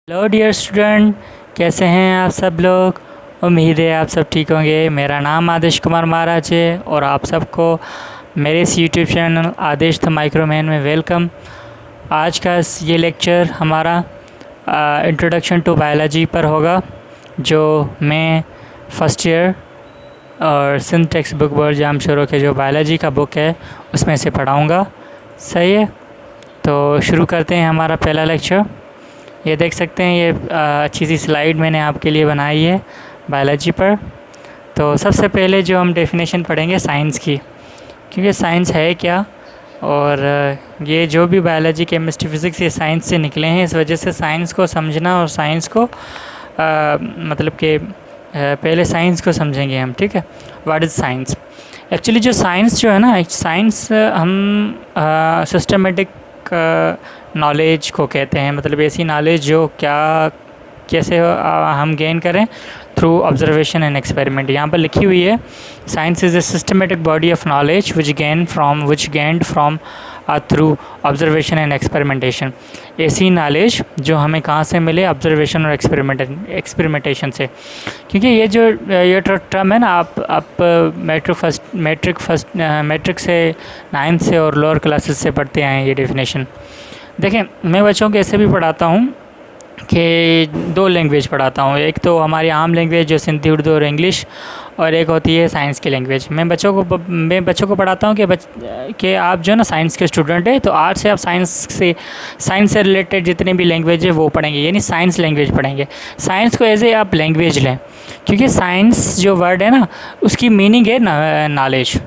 Hello dear student, कैसे हैं आप सब लोग। उम्मीद है आप सब ठीक होंगे। मेरा नाम आदेश कुमार महाराज है और आप सबको मेरे इस यूट्यूब चैनल आदेश द माइक्रोमैन में वेलकम। आज का ये लेक्चर हमारा इंट्रोडक्शन टू बायोलॉजी पर होगा, जो मैं फर्स्ट ईयर और सिंध टेक्स्ट बुक बोर्ड जामशोरों के जो बायोलॉजी का बुक है उसमें से पढ़ाऊँगा। सही है, तो शुरू करते हैं हमारा पहला लेक्चर। ये देख सकते हैं, ये अच्छी सी स्लाइड मैंने आपके लिए बनाई है बायोलॉजी पर। तो सबसे पहले जो हम डेफिनेशन पढ़ेंगे साइंस की, क्योंकि साइंस है क्या, और ये जो भी बायोलॉजी केमिस्ट्री फिज़िक्स ये साइंस से निकले हैं। इस वजह से साइंस को समझना और साइंस को मतलब कि पहले साइंस को समझेंगे हम। ठीक है, व्हाट इज़ साइंस। एक्चुअली जो साइंस जो है ना, साइंस हम सिस्टमेटिक नॉलेज को कहते हैं। मतलब ऐसी नॉलेज जो कैसे हम गेन करें थ्रू ऑब्जर्वेशन एंड एक्सपेरिमेंट। यहाँ पर लिखी हुई है, science is a systematic body of knowledge which gained from through observation and experimentation. ऐसी नॉलेज जो हमें कहाँ से मिले, ऑब्जर्वेशन और एक्सपेरिमेंटेशन से। क्योंकि ये टर्म है ना, आप मैट्रिक से 9th से और लोअर क्लासेस से पढ़ते आए हैं ये डेफिनेशन। देखें, मैं बच्चों को ऐसे भी पढ़ाता हूँ कि 2 लैंग्वेज पढ़ाता हूँ। एक तो हमारी आम लैंग्वेज जो सिंधी, उर्दू और इंग्लिश, और एक होती है साइंस की लैंग्वेज। मैं बच्चों को पढ़ाता हूँ कि आप जो ना साइंस के स्टूडेंट है, तो आज से आप साइंस से रिलेटेड जितने भी लैंग्वेज है वो पढ़ेंगे, यानी साइंस लैंग्वेज पढ़ेंगे। साइंस को एज ए आप लैंग्वेज लें, क्योंकि साइंस जो वर्ड है ना, उसकी मीनिंग है नॉलेज।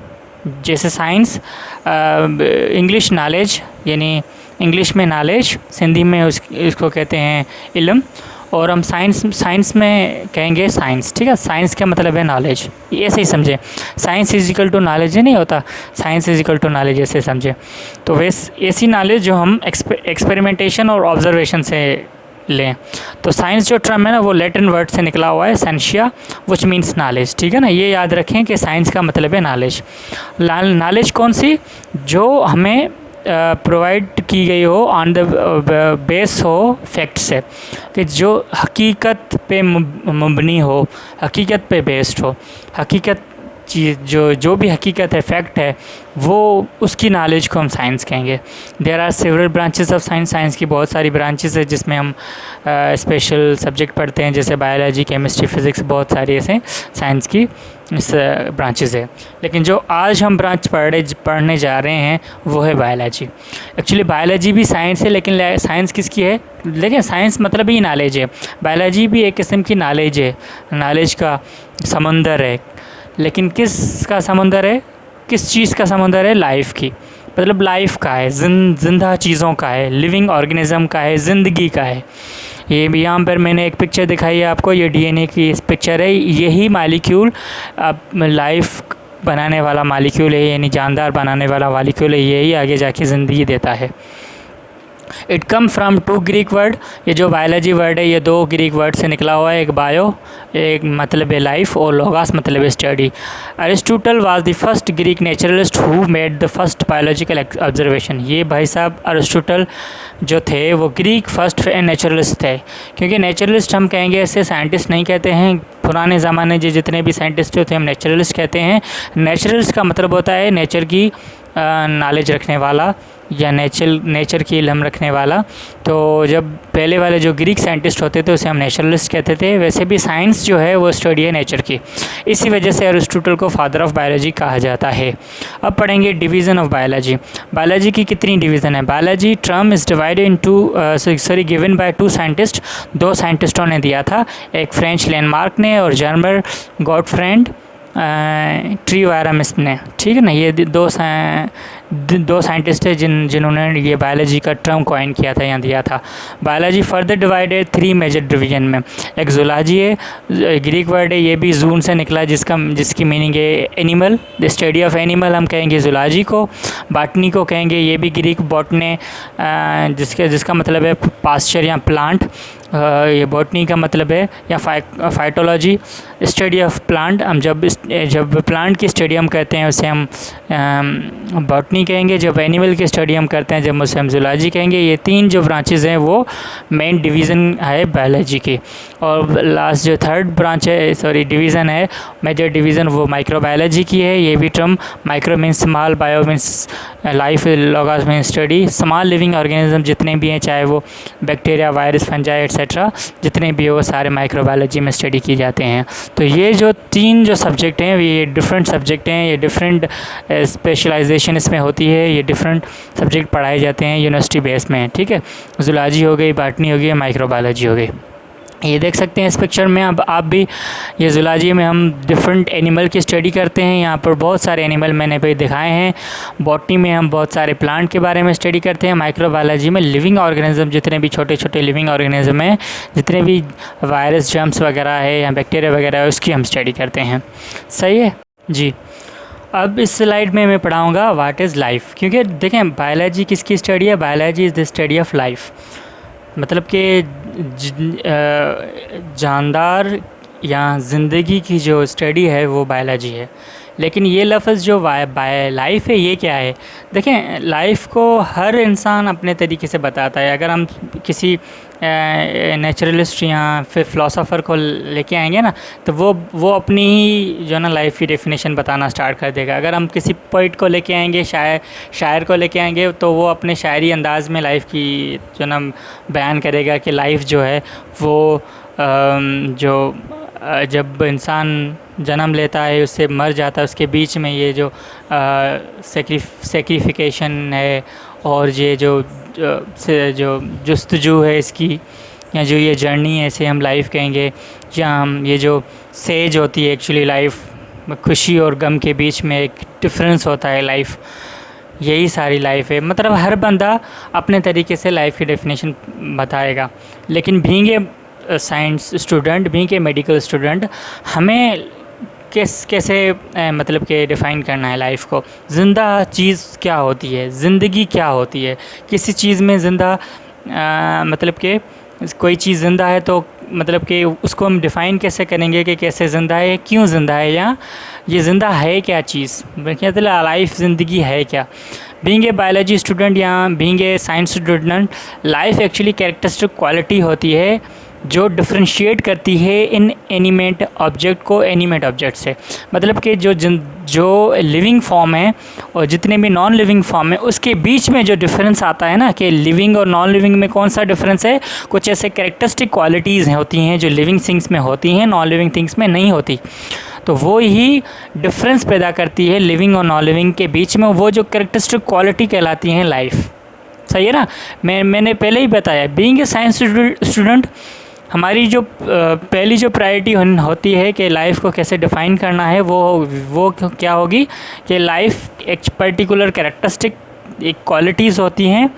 जैसे साइंस इंग्लिश नॉलेज, यानी इंग्लिश में नॉलेज, सिंधी में इसको कहते हैं इल्म, और हम साइंस में कहेंगे साइंस। ठीक है, साइंस का मतलब है नॉलेज, ऐसे ही समझे। Science is equal to knowledge नहीं होता, science is equal to knowledge ऐसे समझे। तो ऐसी नॉलेज जो हम एक्सपेरिमेंटेशन और ऑब्जर्वेशन से लें। तो साइंस जो टर्म है ना, वो लैटिन वर्ड से निकला हुआ है, साइंसिया, विच मीन्स नॉलेज। ठीक है ना, ये याद रखें कि साइंस का मतलब है नॉलेज। नॉलेज कौन सी, जो हमें प्रोवाइड की गई हो ऑन द बेस हो फैक्ट से, कि जो हकीकत पे मबनी हो, हकीकत पे बेस्ड हो। हकीकत चीज़ जो भी हकीकत है, फैक्ट है, वो उसकी नॉलेज को हम साइंस कहेंगे। There are several branches of science. Science की बहुत सारी ब्रांचेस है जिसमें हम स्पेशल सब्जेक्ट पढ़ते हैं, जैसे बायोलॉजी, केमिस्ट्री, फिज़िक्स, बहुत सारी ऐसे साइंस की ब्रांचेस है। लेकिन जो आज हम ब्रांच पढ़ने जा रहे हैं वो है बायोलॉजी। एक्चुअली बायोलॉजी भी साइंस है, लेकिन साइंस किसकी है, लेकिन साइंस मतलब ही नॉलेज है। बायोलॉजी भी एक किस्म की नॉलेज है, नॉलेज का समंदर है। लेकिन किस का समंदर है, किस चीज़ का समंदर है, लाइफ की। मतलब लाइफ का है, जिंदा चीज़ों का है, लिविंग ऑर्गेनिज्म का है, ज़िंदगी का है। ये भी यहाँ पर मैंने एक पिक्चर दिखाई है आपको, ये डीएनए की इस पिक्चर है। यही मालिक्यूल अब लाइफ बनाने वाला मालिक्यूल है, यानी जानदार बनाने वाला मालिक्यूल है। यही आगे जाके ज़िंदगी देता है। It come from 2 Greek word. ये जो बायोलॉजी वर्ड है, ये 2 ग्रीक वर्ड से निकला हुआ है। एक बायो, एक मतलब है लाइफ, और लोगास मतलब है study. Aristotle was the first Greek naturalist who made the first biological observation. ये भाई साहब अरिस्टोटल जो थे वो ग्रीक फर्स्ट नेचुरलिस्ट थे। क्योंकि नेचुरलिस्ट हम कहेंगे, ऐसे साइंटिस्ट नहीं कहते हैं। पुराने ज़माने के जितने भी साइंटिस्ट जो थे हम नेचुरलिस्ट कहते हैं। नेचुरलिस्ट का मतलब होता है नेचर की नॉलेज रखने वाला, या नेचर की इल्म रखने वाला। तो जब पहले वाले जो ग्रीक साइंटिस्ट होते थे उसे हम नेचुरलिस्ट कहते थे। वैसे भी साइंस जो है वो स्टडी है नेचर की, इसी वजह से अरिस्टोटल को फादर ऑफ बायोलॉजी कहा जाता है। अब पढ़ेंगे डिवीज़न ऑफ बायोलॉजी। बायोलॉजी की कितनी डिवीज़न है। Biology term is divided into given by 2 scientist. 2 साइंटिस्टों ने दिया था, एक फ्रेंच लैंडमार्क ने और जर्मन गॉटफ्रेड ट्रीवायरमिस ने। ठीक है ना, ये दो साइंटिस्ट है जिन्होंने ये बायोलॉजी का टर्म कॉइन किया था या दिया था। Biology further divided 3 major division में। एक जूलॉजी है, ग्रीक वर्ड है, ये भी जून से निकला, जिसकी मीनिंग है animal, the study of animal हम कहेंगे जूलॉजी को। बॉटनी को कहेंगे, ये भी ग्रीक बॉटने, जिसका मतलब है पास्चर या प्लांट। ये बॉटनी का मतलब है, या फाइटोलॉजी स्टडी ऑफ प्लांट, हम जब प्लांट की स्टडी हम करते हैं उसे हम बॉटनी कहेंगे, जब एनिमल की स्टडी हम करते हैं जब उसे हम जूलॉजी कहेंगे। ये 3 जो ब्रांचेज़ हैं वो मेन डिवीज़न है बायोलॉजी की। और लास्ट जो थर्ड ब्रांच है, सॉरी डिवीज़न है, मेजर डिवीज़न, वो माइक्रोबायोलॉजी की है। ये भी term, micro means small, bio means life, logos means study, small living organism जितने भी हैं, चाहे वो बैक्टीरिया, वायरस, फंजाई एट्सेट्रा, जितने भी हो वो सारे माइक्रोबायोलॉजी में स्टडी की जाते हैं। तो ये जो 3 जो सब्जेक्ट हैं ये डिफरेंट सब्जेक्ट हैं, ये डिफरेंट स्पेशलाइजेशन इसमें होती है, ये डिफरेंट सब्जेक्ट पढ़ाए जाते हैं यूनिवर्सिटी बेस में, ठीक है। जूलॉजी हो गई, बॉटनी हो गई, माइक्रोबायोलॉजी हो गई। ये देख सकते हैं इस पिक्चर में। अब आप भी, ये जूलॉजी में हम डिफरेंट एनिमल की स्टडी करते हैं, यहाँ पर बहुत सारे एनिमल मैंने भी दिखाए हैं। बॉटनी में हम बहुत सारे प्लांट के बारे में स्टडी करते हैं। माइक्रोबायोलॉजी में लिविंग ऑर्गेनिज्म, जितने भी छोटे छोटे लिविंग ऑर्गेनिज्म हैं, जितने भी वायरस, जर्म्स वगैरह है या बैक्टीरिया वगैरह है, उसकी हम स्टडी करते हैं। सही है जी। अब इस स्लाइड में मैं पढ़ाऊँगा व्हाट इज़ लाइफ, क्योंकि देखें बायोलॉजी किसकी स्टडी है? Biology is the study of life, मतलब कि जानदार या ज़िंदगी की जो स्टडी है वो बायोलॉजी है। लेकिन ये लफ्ज़ जो लाइफ है ये क्या है? देखें लाइफ को हर इंसान अपने तरीके से बताता है। अगर हम किसी नेचुरलिस्ट या फिर फ़िलासफ़र को लेके आएंगे ना, तो वो अपनी ही जो ना लाइफ की डेफिनेशन बताना स्टार्ट कर देगा। अगर हम किसी पोइट को लेके आएंगे, शायर को लेके आएंगे, तो वो अपने शायरी अंदाज़ में लाइफ की जो ना बयान करेगा कि लाइफ जो है वो जब इंसान जन्म लेता है, उससे मर जाता है, उसके बीच में ये जो सेक्रिफिकेशन है और ये जो जुस्तजू है इसकी, या जो ये जर्नी है, इसे हम लाइफ कहेंगे। या हम ये जो सेज होती है, एक्चुअली लाइफ खुशी और गम के बीच में एक डिफरेंस होता है लाइफ, यही सारी लाइफ है। मतलब हर बंदा अपने तरीके से लाइफ की डेफिनेशन बताएगा। लेकिन being a science student, being a medical student, हमें कैसे मतलब कि डिफ़ाइन करना है लाइफ को। ज़िंदा चीज़ क्या होती है, ज़िंदगी क्या होती है, किसी चीज़ में ज़िंदा मतलब कि कोई चीज़ ज़िंदा है तो मतलब कि उसको हम डिफ़ाइन कैसे करेंगे कि कैसे ज़िंदा है, क्यों ज़िंदा है, या ये ज़िंदा है क्या चीज़, मतलब लाइफ ज़िंदगी है क्या। बीइंग ए बायोलॉजी स्टूडेंट या being a science student, life actually characteristic quality होती है जो डिफ्रेंशिएट करती है इन एनिमेट ऑब्जेक्ट को एनिमेट ऑब्जेक्ट से। मतलब कि जो लिविंग फॉर्म है और जितने भी नॉन लिविंग फॉर्म है, उसके बीच में जो डिफरेंस आता है ना, कि लिविंग और नॉन लिविंग में कौन सा डिफरेंस है। कुछ ऐसे कैरेक्टरिस्टिक क्वालिटीज़ होती हैं जो लिविंग थिंग्स में होती हैं, नॉन लिविंग थिंग्स में नहीं होती। तो वो ही डिफरेंस पैदा करती है लिविंग और नॉन लिविंग के बीच में, वो जो कैरेक्टरिस्टिक क्वालिटी कहलाती हैं लाइफ। सही है ना। मैंने पहले ही बताया, बीइंग ए साइंस स्टूडेंट, हमारी जो पहली जो प्रायोरिटी होती है कि लाइफ को कैसे डिफ़ाइन करना है, वो क्या होगी कि लाइफ एक पर्टिकुलर कैरेक्टरिस्टिक एक क्वालिटीज़ होती हैं,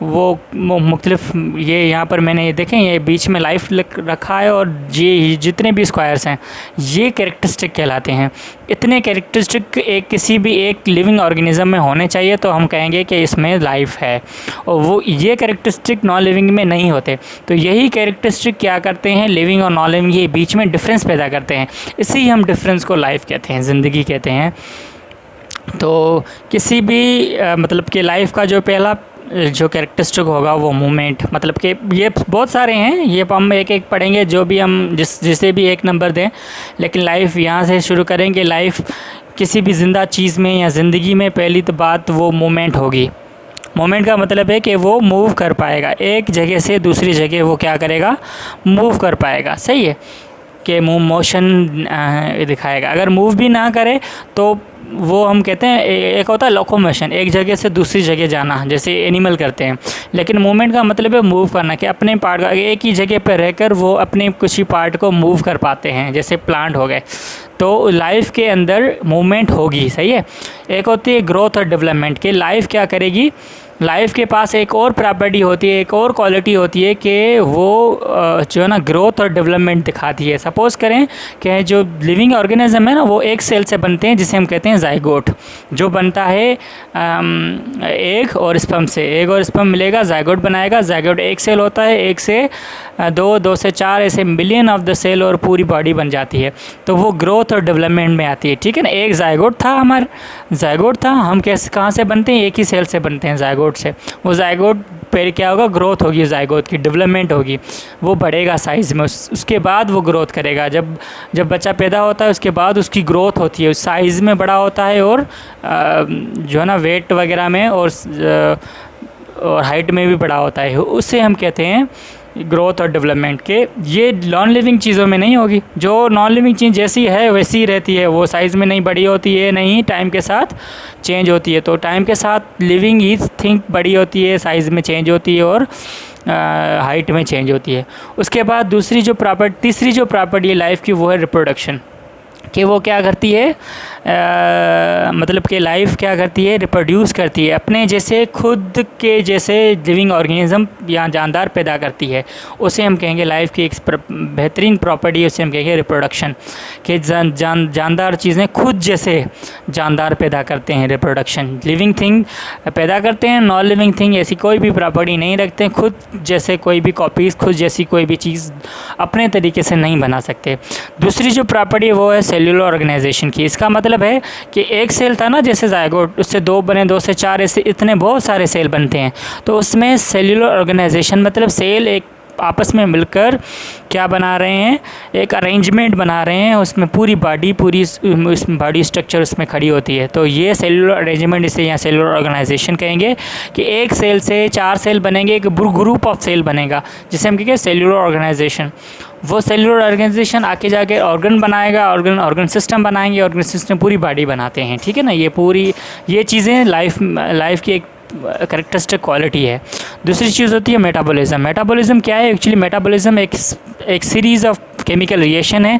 वो मुख्तलिफ, ये यहाँ पर मैंने ये देखें, ये बीच में लाइफ रखा है और ये जितने भी स्क्वायर्स हैं ये कैरेक्टरिस्टिक कहलाते हैं। इतने कैरेक्टरिस्टिक किसी भी एक लिविंग ऑर्गेनिज्म में होने चाहिए तो हम कहेंगे कि इसमें लाइफ है, और वो ये कैरेक्टरिस्टिक नॉन लिविंग में नहीं होते। तो यही कैरेक्टरिस्टिक क्या करते हैं, लिविंग और नॉन लिविंग के बीच में डिफरेंस पैदा करते हैं। इसी हम डिफरेंस को लाइफ कहते हैं, ज़िंदगी कहते हैं। तो किसी भी मतलब कि लाइफ का जो पहला जो कैरेक्टरिस्टिक होगा वो मूवमेंट, मतलब कि ये बहुत सारे हैं, ये हम एक एक पढ़ेंगे, जो भी हम जिसे भी एक नंबर दें। लेकिन लाइफ यहाँ से शुरू करेंगे। लाइफ किसी भी ज़िंदा चीज़ में या ज़िंदगी में पहली तो बात वो मूवमेंट होगी। मूवमेंट का मतलब है कि वो मूव कर पाएगा, एक जगह से दूसरी जगह वो क्या करेगा, मूव कर पाएगा। सही है कि मोशन दिखाएगा। अगर मूव भी ना करे तो वो हम कहते हैं, एक होता है लोकोमोशन, एक जगह से दूसरी जगह जाना, जैसे एनिमल करते हैं। लेकिन मूवमेंट का मतलब है मूव करना, कि अपने पार्ट एक ही जगह पर रहकर वो अपने कुछ ही पार्ट को मूव कर पाते हैं, जैसे प्लांट हो गए। तो लाइफ के अंदर मूवमेंट होगी, सही है। एक होती है ग्रोथ और डेवलपमेंट कि लाइफ क्या करेगी, लाइफ के पास एक और प्रॉपर्टी होती है, एक और क्वालिटी होती है कि वो जो है ना ग्रोथ और डेवलपमेंट दिखाती है। सपोज़ करें कि जो लिविंग ऑर्गेनिज्म है ना वो एक सेल से बनते हैं जिसे हम कहते हैं जाइगोट, जो बनता है एग और स्पर्म से। एग और स्पर्म मिलेगा, जाइगोट बनाएगा। जाइगोट एक सेल होता है, एक से दो से चार ऐसे मिलियन ऑफ द सेल और पूरी बॉडी बन जाती है। तो वो ग्रोथ और डेवलपमेंट में आती है, ठीक है ना। एक जाइगोट था, हमारा जाइगोट था, हम कैसे कहाँ से बनते हैं, एक ही सेल से बनते हैं, जाइगोट से। वो जाइगोट फिर क्या होगा, ग्रोथ होगी, जाइगोट की डेवलपमेंट होगी, वो बढ़ेगा साइज़ में। उसके बाद वो ग्रोथ करेगा। जब बच्चा पैदा होता है उसके बाद उसकी ग्रोथ होती है, साइज़ में बड़ा होता है और जो है ना वेट वगैरह में और हाइट में भी बड़ा होता है। उससे हम कहते हैं ग्रोथ और डेवलपमेंट के। ये नॉन लिविंग चीज़ों में नहीं होगी। जो नॉन लिविंग चीज़ जैसी है वैसी ही रहती है, वो साइज़ में नहीं बड़ी होती है, नहीं टाइम के साथ चेंज होती है। तो टाइम के साथ लिविंग ही थिंग बड़ी होती है, साइज़ में चेंज होती है और हाइट में चेंज होती है। उसके बाद तीसरी जो प्रॉपर्टी है लाइफ की वो है रिप्रोडक्शन, कि वो क्या करती है, मतलब कि लाइफ क्या करती है, रिप्रोड्यूस करती है, अपने जैसे खुद के जैसे लिविंग ऑर्गेनिज्म या जानदार पैदा करती है। उसे हम कहेंगे लाइफ की एक बेहतरीन प्रॉपर्टी है, उसे हम कहेंगे रिप्रोडक्शन, कि जानदार चीज़ें खुद जैसे जानदार पैदा करते हैं। रिप्रोडक्शन, लिविंग थिंग पैदा करते हैं, नॉन लिविंग थिंग ऐसी कोई भी प्रॉपर्टी नहीं रखते हैं, खुद जैसे कोई भी कॉपीज़, खुद जैसी कोई भी चीज़ अपने तरीके से नहीं बना सकते। दूसरी जो प्रॉपर्टी है वो है सेल्यूलर ऑर्गेनाइजेशन की। इसका मतलब है कि एक सेल था ना जैसे जाइगोट, उससे दो बने, दो से चार, ऐसे इतने बहुत सारे सेल बनते हैं। तो उसमें सेल्यूलर ऑर्गेनाइजेशन मतलब सेल एक आपस में मिलकर क्या बना रहे हैं, एक अरेंजमेंट बना रहे हैं, उसमें पूरी बॉडी स्ट्रक्चर उसमें खड़ी होती है। तो ये सेल्यूलर अरेंजमेंट, इसे यहाँ सेल्यूलर ऑर्गेनाइजेशन कहेंगे, कि एक सेल से चार सेल बनेंगे, एक ग्रुप ऑफ सेल बनेगा जिसे हम कहेंगे सेल्यूलर ऑर्गेनाइजेशन। वो सेल्यूलर ऑर्गेनाइजेशन आके जाके ऑर्गन बनाएगा, ऑर्गन सिस्टम बनाएंगे, ऑर्गन सिस्टम पूरी बॉडी बनाते हैं, ठीक है ना। ये चीज़ें लाइफ की एक करेक्टरिस्टिक क्वालिटी है। दूसरी चीज़ होती है मेटाबॉलिज्म। मेटाबॉलिज्म क्या है, एक्चुअली मेटाबॉलिज्म एक सीरीज़ ऑफ केमिकल रिएक्शन है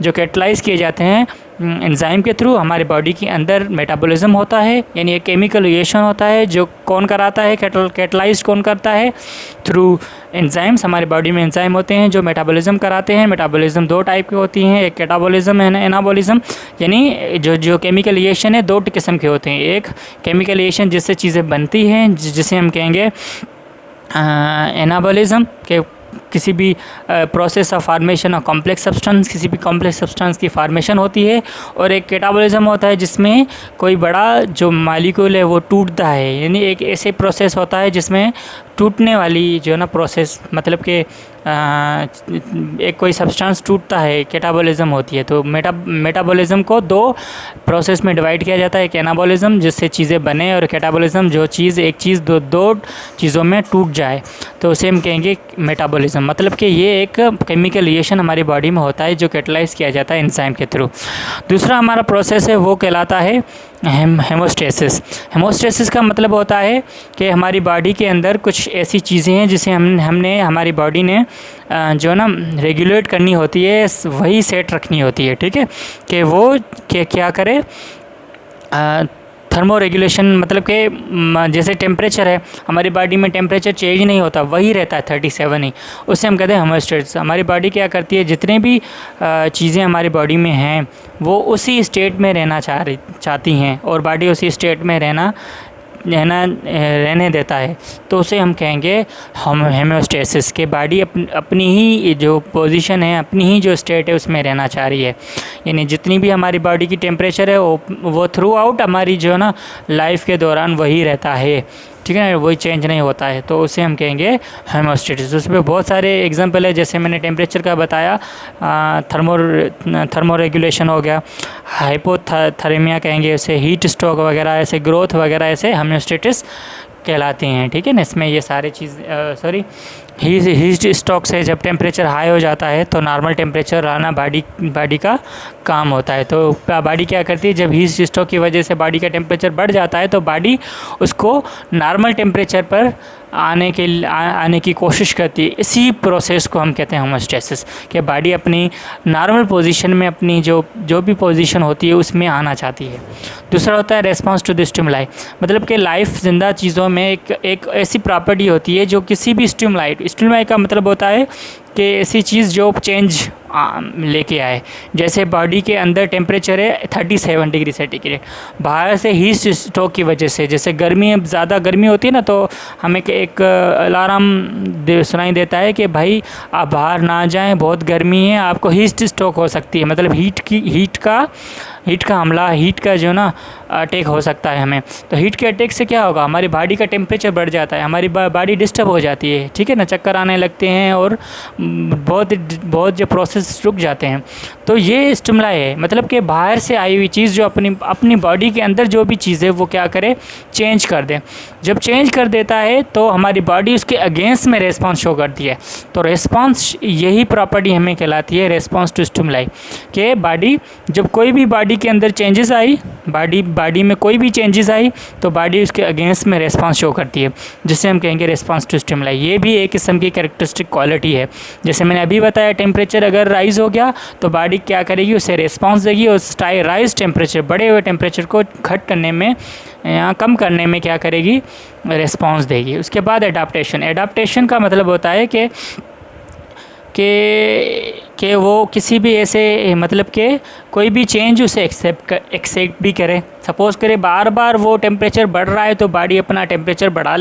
जो कैटलाइज किए जाते हैं एंजाइम के थ्रू। हमारे बॉडी के अंदर मेटाबॉलिज्म होता है, यानी एक केमिकल रिएक्शन होता है जो कौन कराता है, कैटलाइज कौन करता है, थ्रू एंजाइम्स। हमारे बॉडी में एंजाइम होते हैं जो मेटाबॉलिज्म कराते हैं। मेटाबॉलिज्म दो टाइप की होती हैं, एक कैटाबॉलिज्म है, एनाबॉलिज्म, यानी जो केमिकल रिएक्शन है दो किस्म के होते हैं। एक केमिकल रिएक्शन जिससे चीज़ें बनती हैं जिसे हम कहेंगे एनाबॉलिज्म, के किसी भी process of formation of complex substance, किसी भी कॉम्प्लेक्स सब्सटेंस की फार्मेशन होती है। और एक कैटाबॉलिज्म होता है जिसमें कोई बड़ा जो मॉलिक्यूल है वो टूटता है, यानी एक ऐसे प्रोसेस होता है जिसमें टूटने वाली जो है ना प्रोसेस, मतलब कि एक कोई सब्सटेंस टूटता है, कैटाबॉलिज्म होती है। तो मेटाबॉलिज्म को दो प्रोसेस में डिवाइड किया जाता है, एक एनाबॉलिज्म जिससे चीज़ें बने, और कैटाबॉलिज्म जो चीज़ एक चीज़ दो चीज़ों में टूट जाए, तो उसे हम कहेंगे मेटाबॉलिज्म। मतलब कि ये एक केमिकल रिएक्शन हमारी बॉडी में होता है जो कैटलाइज किया जाता है एंजाइम के थ्रू। दूसरा हमारा प्रोसेस है वो कहलाता है हेमोस्टेसिस। हेमोस्टेसिस का मतलब होता है कि हमारी बॉडी के अंदर कुछ ऐसी चीज़ें हैं जिसे हमने हमारी बॉडी ने जो ना रेगुलेट करनी होती है, वही सेट रखनी होती है, ठीक है, कि वो क्या करे, थर्मो रेगुलेशन, मतलब कि जैसे टेम्परेचर है, हमारी बॉडी में टेम्परेचर चेंज नहीं होता, वही रहता है 37 ही, उससे हम कहते हैं होमोस्टेसिस। हमारी बॉडी क्या करती है, जितने भी चीज़ें हमारी बॉडी में हैं वो उसी स्टेट में रहना चाहती हैं, और बॉडी उसी स्टेट में रहने देता है, तो उसे हम कहेंगे हेमोस्टेसिस, के बॉडी अपनी ही जो पोजीशन है, अपनी ही जो स्टेट है उसमें रहना चाह रही है। यानी जितनी भी हमारी बॉडी की टेम्परेचर है वो थ्रू आउट हमारी जो है ना लाइफ के दौरान वही रहता है, ठीक है ना, वही चेंज नहीं होता है, तो उसे हम कहेंगे हेमोस्टेसिस। उसमें बहुत सारे एग्जांपल है, जैसे मैंने टेम्परेचर का बताया, थर्मो रेगुलेशन हो गया, हाइपोथर्मिया कहेंगे उसे, हीट स्ट्रोक वगैरह, ऐसे ग्रोथ वगैरह, ऐसे हेमोस्टेसिस कहलाती हैं, ठीक है ना। इसमें ये सारे चीज़ हीट स्ट्रोक से जब टेम्परेचर हाई हो जाता है तो नॉर्मल टेम्परेचर रहना बॉडी का काम होता है। तो बॉडी क्या करती है, जब हीट स्ट्रोक की वजह से बॉडी का टेम्परेचर बढ़ जाता है तो बॉडी उसको नॉर्मल टेम्परेचर पर आने की कोशिश करती है। इसी प्रोसेस को हम कहते हैं होमोस्टेसिस, कि बॉडी अपनी नॉर्मल पोजीशन में अपनी जो भी पोजीशन होती है उसमें आना चाहती है। दूसरा होता है रेस्पॉन्स टू द स्टिमुलाई, मतलब कि लाइफ जिंदा चीज़ों में एक ऐसी प्रॉपर्टी होती है जो किसी भी स्टिमुलाई का मतलब होता है कि ऐसी चीज़ जो चेंज लेके आए। जैसे बॉडी के अंदर टेम्परेचर है 37 डिग्री सेंटीग्रेड, बाहर से हीट स्ट्रोक की वजह से, जैसे ज़्यादा गर्मी होती है ना, तो हमें एक अलार्म सुनाई देता है कि भाई आप बाहर ना जाएं, बहुत गर्मी है, आपको हीट स्ट्रोक हो सकती है। मतलब हीट का हमला, हीट का जो ना अटैक हो सकता है हमें। तो हीट के अटैक से क्या होगा, हमारी बॉडी का टेम्परेचर बढ़ जाता है, हमारी बॉडी डिस्टर्ब हो जाती है, ठीक है ना, चक्कर आने लगते हैं और बहुत जो प्रोसेस रुक जाते हैं। तो ये स्टिमुलाई है, मतलब कि बाहर से आई हुई चीज़ जो अपनी बॉडी के अंदर जो भी चीज़ है वो क्या करे, चेंज कर दे। जब चेंज कर देता है तो हमारी बॉडी उसके अगेंस्ट में रेस्पॉन्स शो करती है। तो रेस्पॉन्स, यही प्रॉपर्टी हमें कहलाती है रेस्पॉन्स टू स्टिमुलाई, कि बॉडी जब कोई भी बॉडी के अंदर चेंजेस आई, बॉडी में कोई भी चेंजेस आई तो बॉडी उसके अगेंस्ट में रेस्पॉन्स शो करती है, जिसे हम कहेंगे रेस्पॉन्स टू स्टिमुलाई। ये भी एक किस्म की कैरेक्टरिस्टिक क्वालिटी है। जैसे मैंने अभी बताया, टेम्परेचर अगर राइज़ हो गया तो बॉडी क्या करेगी, उसे रेस्पॉन्स देगी और राइज टेम्परेचर, बढ़े हुए टेम्परेचर को घट करने में या कम करने में क्या करेगी, रेस्पॉन्स देगी। उसके बाद एडाप्टेशन का मतलब होता है कि वो किसी भी ऐसे, मतलब कि कोई भी चेंज उसे एक्सेप्ट भी करे। सपोज़ करे बार बार वो टेम्परेचर बढ़ रहा है तो बॉडी अपना टेम्परेचर बढ़ा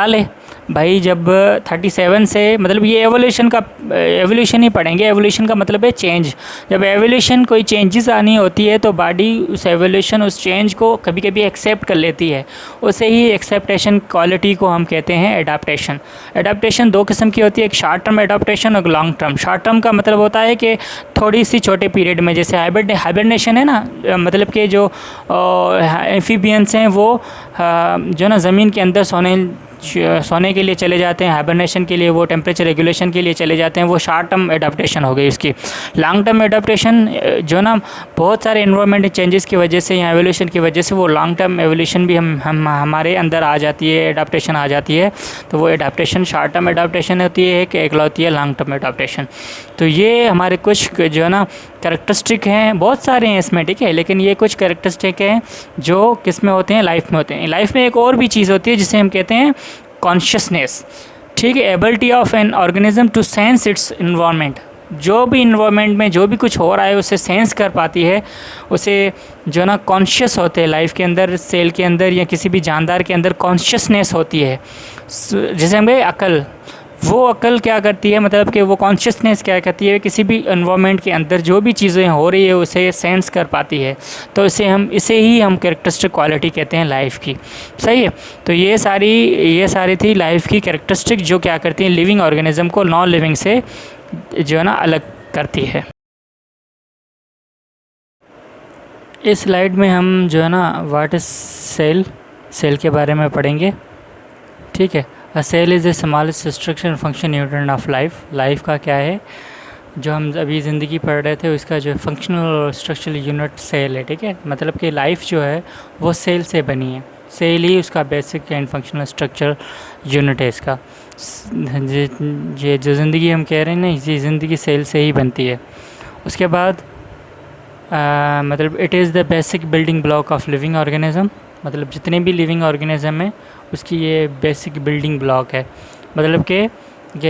ले भाई। जब 37 से, मतलब ये एवोल्यूशन ही पढ़ेंगे। एवोल्यूशन का मतलब है चेंज। जब एवोल्यूशन कोई चेंजेस आनी होती है तो बॉडी उस चेंज को कभी कभी एक्सेप्ट कर लेती है। उसे ही एक्सेप्टेशन क्वालिटी को हम कहते हैं एडाप्टेशन। एडाप्टेशन दो किस्म की होती है, एक शॉर्ट टर्म एडाप्टेशन और लॉन्ग टर्म। शॉर्ट टर्म का मतलब होता है कि थोड़ी सी छोटे पीरियड में, जैसे हाइबरनेशन है ना, मतलब कि जो एम्फीबियंस हैं वो जो ना ज़मीन के अंदर सोने के लिए चले जाते हैं, हाइबरनेशन के लिए, वो टेम्परेचर रेगुलेशन के लिए चले जाते हैं, वो शॉर्ट टर्म एडाप्टेशन हो गई उसकी। लॉन्ग टर्म एडाप्टेशन जो ना बहुत सारे एनवायरमेंट चेंजेस की वजह से या एवोल्यूशन की वजह से वो लॉन्ग टर्म एवोल्यूशन भी हम हमारे अंदर आ जाती है, एडाप्टेशन आ जाती है। तो वो एडाप्टेशन शॉर्ट टर्म एडाप्टेशन होती है, एक होती है लॉन्ग टर्म एडाप्टेशन। तो ये हमारे कुछ जो है ना कैरेक्टरिस्टिक हैं, बहुत सारे हैं इसमें, ठीक है, लेकिन ये कुछ कैरेक्टरिस्टिक हैं जो किस में होते हैं, लाइफ में होते हैं। लाइफ में एक और भी चीज़ होती है जिसे हम कहते हैं कॉन्शियसनेस, ठीक है, ability of an organism to sense its environment. जो भी इन्वायरमेंट में जो भी कुछ हो रहा है उसे सेंस कर पाती है, उसे जो ना कॉन्शियस होते हैं। लाइफ के अंदर, सेल के अंदर या किसी भी जानदार के अंदर कॉन्शियसनेस होती है, जैसे हमें अकल। वो अकल क्या करती है, मतलब कि वो कॉन्शियसनेस क्या करती है, किसी भी इन्वायरमेंट के अंदर जो भी चीज़ें हो रही है उसे सेंस कर पाती है। तो इसे ही हम कैरेक्टरिस्टिक क्वालिटी कहते हैं लाइफ की। सही है। तो ये सारी थी लाइफ की कैरेक्टरिस्टिक जो क्या करती हैं, लिविंग ऑर्गेनिज्म को नॉन लिविंग से जो है ना अलग करती है। इस स्लाइड में हम जो है ना व्हाट इज सेल के बारे में पढ़ेंगे, ठीक है। A cell is the smallest structure and function unit of life का क्या है, जो हम अभी ज़िंदगी पढ़ रहे थे उसका जो फंक्शनल और स्ट्रक्चरल यूनिट सेल है, ठीक है। मतलब कि लाइफ जो है वो सेल से बनी है, सेल ही उसका basic and functional structure unit है इसका। ये जो ज़िंदगी हम कह रहे हैं ना, ये ज़िंदगी सेल से ही बनती है। उसके बाद मतलब it is the basic building block of living organism, मतलब जितने भी लिविंग ऑर्गेनिज्म है उसकी ये बेसिक बिल्डिंग ब्लॉक है। मतलब कि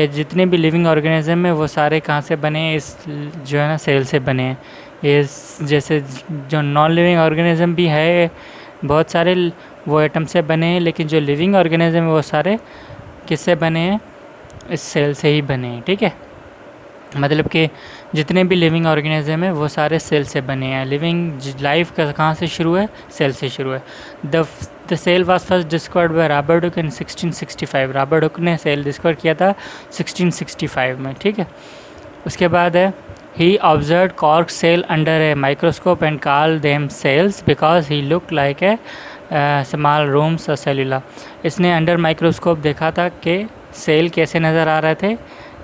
जितने भी लिविंग ऑर्गेनिज्म है वो सारे कहाँ से बने, इस जो है ना सेल से बने हैं। ये जैसे जो नॉन लिविंग ऑर्गेनिज्म भी है बहुत सारे वो एटम से बने हैं, लेकिन जो लिविंग ऑर्गेनिज्म है वो सारे किससे बने हैं, इस सेल से ही बने हैं, ठीक है। मतलब कि जितने भी लिविंग ऑर्गेनिज्म है वो सारे सेल से बने हैं। लिविंग लाइफ का कहाँ से शुरू है, सेल से शुरू है। The cell was first discovered by Robert Hooke in 1665। Robert Hooke ने सेल डिस्कवर किया था 1665 में, ठीक है। उसके बाद है he observe cork cell under a microscope and call them cells because he look like a small rooms or cellula. इसने अंडर माइक्रोस्कोप देखा था कि सेल कैसे नज़र आ रहे थे,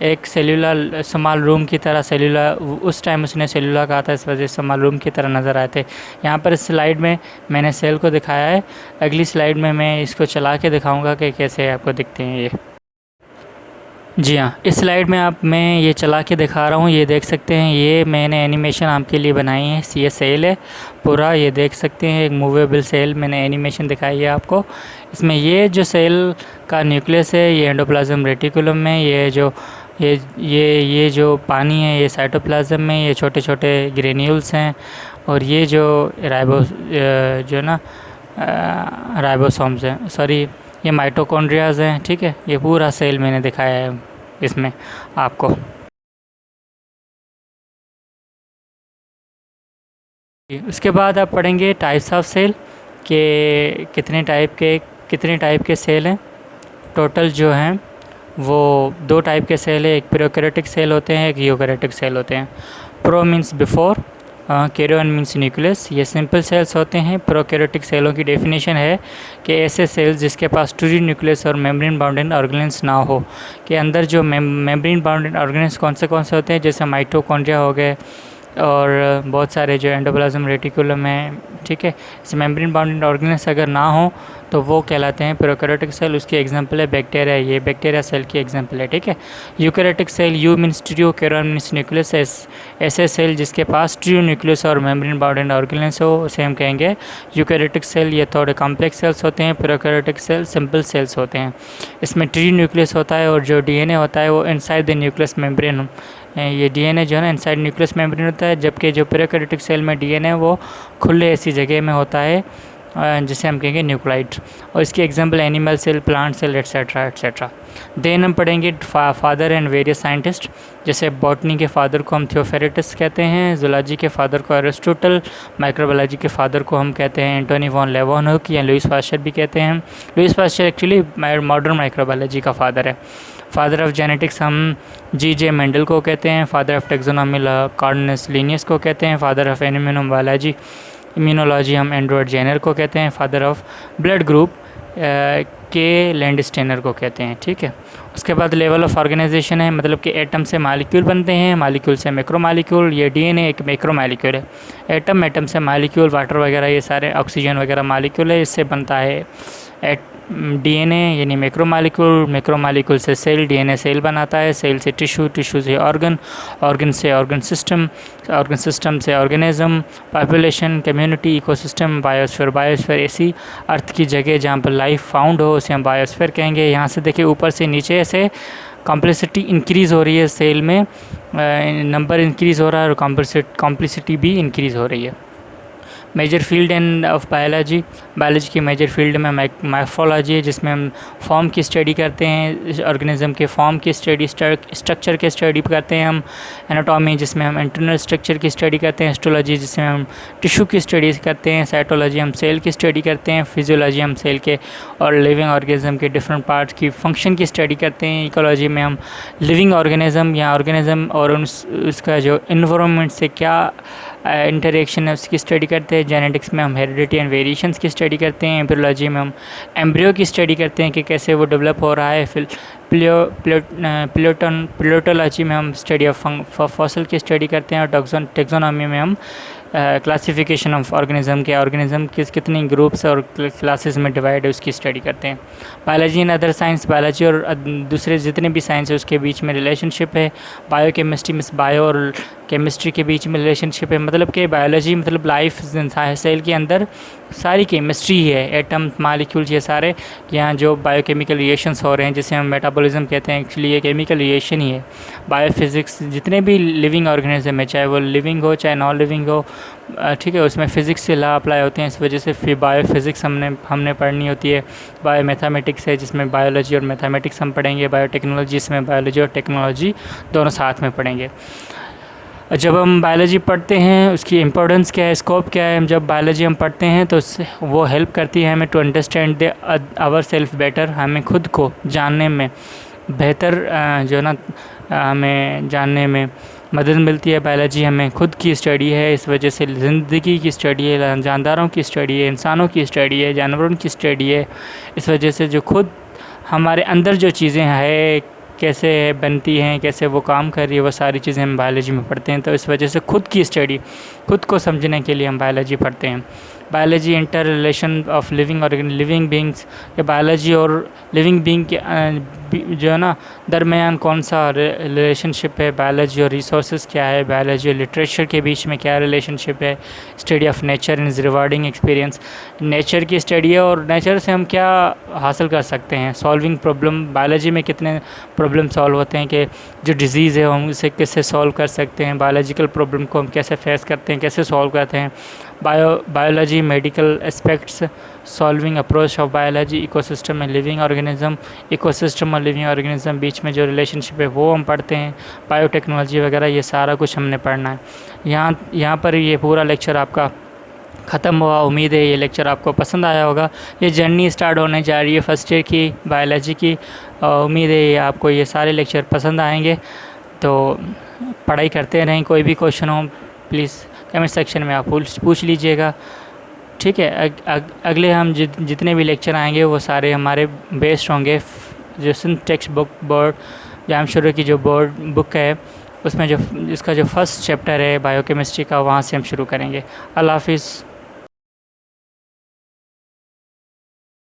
एक सेलुलर स्मॉल रूम की तरह। सेलुलर उस टाइम उसने सेलुलर कहा था, इस वजह से स्मॉल रूम की तरह नज़र आए थे। यहाँ पर इस स्लाइड में मैंने सेल को दिखाया है, अगली स्लाइड में मैं इसको चला के दिखाऊंगा कि कैसे आपको दिखते हैं ये। जी हाँ, इस स्लाइड में मैं ये चला के दिखा रहा हूँ, ये देख सकते हैं, ये मैंने एनिमेशन आपके लिए बनाई है। ये सेल है पूरा, ये देख सकते हैं, एक मूवेबल सेल मैंने एनिमेशन दिखाई है आपको। इसमें ये जो सेल का न्यूक्लियस है ये एंडोप्लाज्म रेटिकुलम में, ये जो पानी है ये साइटोप्लाज्म में, ये छोटे छोटे ग्रेन्यूल्स हैं, और ये जो राइबोसोम्स हैं, सॉरी ये माइटोकॉन्ड्रियाज हैं। ठीक है, ये पूरा सेल मैंने दिखाया है इसमें आपको। उसके बाद आप पढ़ेंगे टाइप्स ऑफ सेल के कितने टाइप के सेल हैं। टोटल जो हैं वो 2 टाइप के सेल है, एक प्रोकैरियोटिक सेल होते हैं, एक यूकैरियोटिक सेल होते हैं। Pro means before, karyon means nucleus, ये सिंपल सेल्स होते हैं। प्रोकैरियोटिक सेलों की डेफिनेशन है कि ऐसे सेल्स जिसके पास ट्रू न्यूक्लियस और मेम्ब्रेन बाउंडेड ऑर्गेनेल्स ना हो, के अंदर जो मेम्ब्रेन बाउंडेड ऑर्गेनेल्स कौन से होते हैं, जैसे माइटोकॉन्ड्रिया हो गए और बहुत सारे जो एंडोप्लाज्म रेटिकुलम है। ठीक है, इस मेम्ब्रेन बाउंडेड ऑर्गेनेल्स अगर ना हो तो वो कहलाते हैं प्रोकैरियोटिक सेल। उसकी एग्जांपल है बैक्टीरिया, ये बैक्टीरिया सेल की एग्जांपल है। ठीक है, eukaryotic cell, eu means true, karyon means nucleus, ऐसे सेल जिसके पास ट्रू न्यूक्लियस और मेम्ब्रेन बाउंडेड ऑर्गेनेल्स हो उसे हम कहेंगे यूकैरियोटिक सेल। ये थोड़े कॉम्प्लेक्स सेल्स होते हैं। प्रोकैरियोटिक सेल सिंपल सेल्स होते हैं, इसमें ट्रू न्यूक्लियस होता है और जो डीएनए होता है वो इनसाइड द न्यूक्लियस मेम्ब्रेन, ये डीएनए जो है ना इनसाइड न्यूक्लियस मेम्ब्रेन होता है, जबकि जो प्रोकैरियोटिक सेल में डीएनए वो खुले ऐसी जगह में होता है जिसे हम कहेंगे न्यूक्लाइड। और इसकी example animal cell, plant cell, etcetera etcetera. Then हम पढ़ेंगे फादर एंड वेरियस साइंटिस्ट, जैसे बॉटनी के फादर को हम थियोफेरेटस कहते हैं, जूलॉजी के फादर को एरिस्टोटल, माइक्रोबायोलॉजी के फादर को हम कहते हैं एंटोनी वॉन लेवनहुक या लुईस पास्चर भी कहते हैं। Lewis pasture actually modern microbiology का फादर है। फादर ऑफ जेनेटिक्स हम जी.जे. मेंडल को कहते हैं। फादर ऑफ टेक्सोनॉमी कार्डिनस लिनियस को कहते हैं। फादर ऑफ इम्यूनोलॉजी हम एंड्रोइड जेनर को कहते हैं। फादर ऑफ ब्लड ग्रुप के लैंडस्टेनर को कहते हैं। ठीक है, उसके बाद लेवल ऑफ ऑर्गेनाइजेशन है, मतलब कि एटम से मालिक्यूल बनते हैं, मालिक्यूल से मैक्रोमालिक्यूल। ये डीएनए एक मैक्रोमालिक्यूल है। एटम से मालिक्यूल, वाटर वगैरह ये सारे ऑक्सीजन वगैरह मालिक्यूल है, इससे बनता है डीएनए यानी मैक्रोमालिक्यूल से सेल, डीएनए सेल बनाता है, सेल से टिश्यू, टिश्यू से ऑर्गन, ऑर्गन से ऑर्गन सिस्टम से organism, population, community, ecosystem, biosphere ऐसी अर्थ की जगह जहाँ पर लाइफ फाउंड हो उसे हम बायोस्फीयर कहेंगे। यहाँ से देखिए ऊपर से नीचे से कॉम्प्लेक्सिटी इंक्रीज़ हो रही है, सेल में नंबर इंक्रीज़ हो रहा है और कॉम्प्लेक्सिटी भी इंक्रीज़ हो रही है। Major field and of biology की मेजर फील्ड में मार्फोलॉजी है, जिसमें हम फॉर्म की स्टडी करते हैं, ऑर्गेनिज्म के फॉर्म की स्टडी, स्ट्रक्चर के स्टडी करते हैं हम। एनाटॉमी जिसमें हम इंटरनल स्ट्रक्चर की स्टडी करते हैं। हिस्टोलॉजी जिसमें हम टिश्यू की स्टडी करते हैं। साइटोलॉजी हम सेल की स्टडी करते हैं। फिजियोलॉजी हम सेल के और लिविंग ऑर्गेनिज्म के डिफरेंट पार्ट्स की फंक्शन की स्टडी करते हैं। इकोलॉजी में हम लिविंग ऑर्गेनिज्म या ऑर्गेनिज्म और उसका जो इन्वायरमेंट से क्या इंटरेक्शन है उसकी स्टडी करते हैं। जेनेटिक्स में हम हेरिडिटी एंड वेरिएशंस की स्टडी करते हैं। एम्ब्रियोलॉजी में हम एम्ब्रियो की स्टडी करते हैं कि कैसे वो डेवलप हो रहा है। फिर प्लेटोलॉजी में हम स्टडी ऑफ फॉसल की स्टडी करते हैं। और टेक्सोनॉमी में हम क्लासिफिकेशन ऑफ ऑर्गेनिज्म कितनी ग्रुप्स और क्लासेस में डिवाइड है उसकी स्टडी करते हैं। Biology and other science, biology और दूसरे जितने भी साइंस है उसके बीच में रिलेशनशिप है। बायोकेमिस्ट्री में बायो और केमिस्ट्री के बीच में रिलेशनशिप है, मतलब कि बायोलॉजी मतलब लाइफ सेल के अंदर सारी केमिस्ट्री है, एटम, मालिक्यूल्स, ये सारे यहाँ जो बायोकेमिकल रिएक्शंस हो रहे हैं जिसे हम मेटाबॉलिज्म कहते हैं, एक्चुअली ये केमिकल रिएक्शन ही है। बायोफिज़िक्स जितने भी लिविंग ऑर्गेनिज्म है, चाहे वो लिविंग हो चाहे नॉन लिविंग हो, ठीक है, उसमें फ़िज़िक्स से लॉ अप्लाई होते हैं। इस वजह से फिर बायोफिज़िक्स हमने पढ़नी होती है। बायो मैथमेटिक्स है जिसमें बायोलॉजी और मैथमेटिक्स हम पढ़ेंगे। बायोटेक्नोलॉजी इसमें बायोलॉजी और टेक्नोलॉजी दोनों साथ में पढ़ेंगे। जब हम बायोलॉजी पढ़ते हैं उसकी इम्पोर्टेंस क्या है, स्कोप क्या है, जब बायोलॉजी हम पढ़ते हैं तो वो हेल्प करती है हमें to understand our self better, हमें खुद को जानने में बेहतर जो ना हमें जानने में मदद मिलती है। बायोलॉजी हमें खुद की स्टडी है, इस वजह से ज़िंदगी की स्टडी है, जानदारों की स्टडी है, इंसानों की स्टडी है, जानवरों की स्टडी है। इस वजह से जो खुद हमारे अंदर जो चीज़ें हैं कैसे बनती हैं, कैसे वो काम कर रही है, वो सारी चीज़ें हम बायोलॉजी में पढ़ते हैं। तो इस वजह से खुद की स्टडी, खुद को समझने के लिए हम बायोलॉजी पढ़ते हैं। Biology inter relation of living beings, या बायोलॉजी और लिविंग बींग के जो है ना दरमियान कौन सा रिलेशनशिप है, बायोलॉजी और रिसोर्सेज क्या है, बायोलॉजी और लिटरेचर के बीच में क्या रिलेशनशिप है, study of nature is rewarding experience, nature की स्टडी है और नेचर से हम क्या हासिल कर सकते हैं, सॉल्विंग प्रॉब्लम, बायोलॉजी में कितने प्रॉब्लम सॉल्व होते हैं कि जो डिज़ीज़ है हम उसे कैसे सॉल्व कर सकते हैं, बायोलॉजिकल प्रॉब्लम को हम कैसे फेस करते हैं, कैसे सॉल्व करते हैं, biology medical aspects, solving approach of biology, ecosystem and living organism, ecosystem और लिविंग ऑर्गेनिज्म बीच में जो रिलेशनशिप है वो हम पढ़ते हैं, बायोटेक्नोलॉजी वगैरह, ये सारा कुछ हमने पढ़ना है। यहाँ पर ये पूरा लेक्चर आपका ख़त्म हुआ। उम्मीद है ये लेक्चर आपको पसंद आया होगा। ये जर्नी स्टार्ट होने जा रही है फर्स्ट ईयर की बायोलॉजी की। उम्मीद है आपको ये सारे लेक्चर पसंद आएंगे। तो पढ़ाई करते रहें, कोई भी क्वेश्चन हो प्लीज़ कमेंट सेक्शन में आप पूछ लीजिएगा। ठीक है, अगले हम जितने भी लेक्चर आएंगे वो सारे हमारे बेस्ड होंगे जो टेक्स्ट बुक बोर्ड जामशोर की जो बोर्ड बुक है उसमें जो इसका जो फर्स्ट चैप्टर है बायोकेमिस्ट्री का, वहाँ से हम शुरू करेंगे। अल्लाह हाफिज़।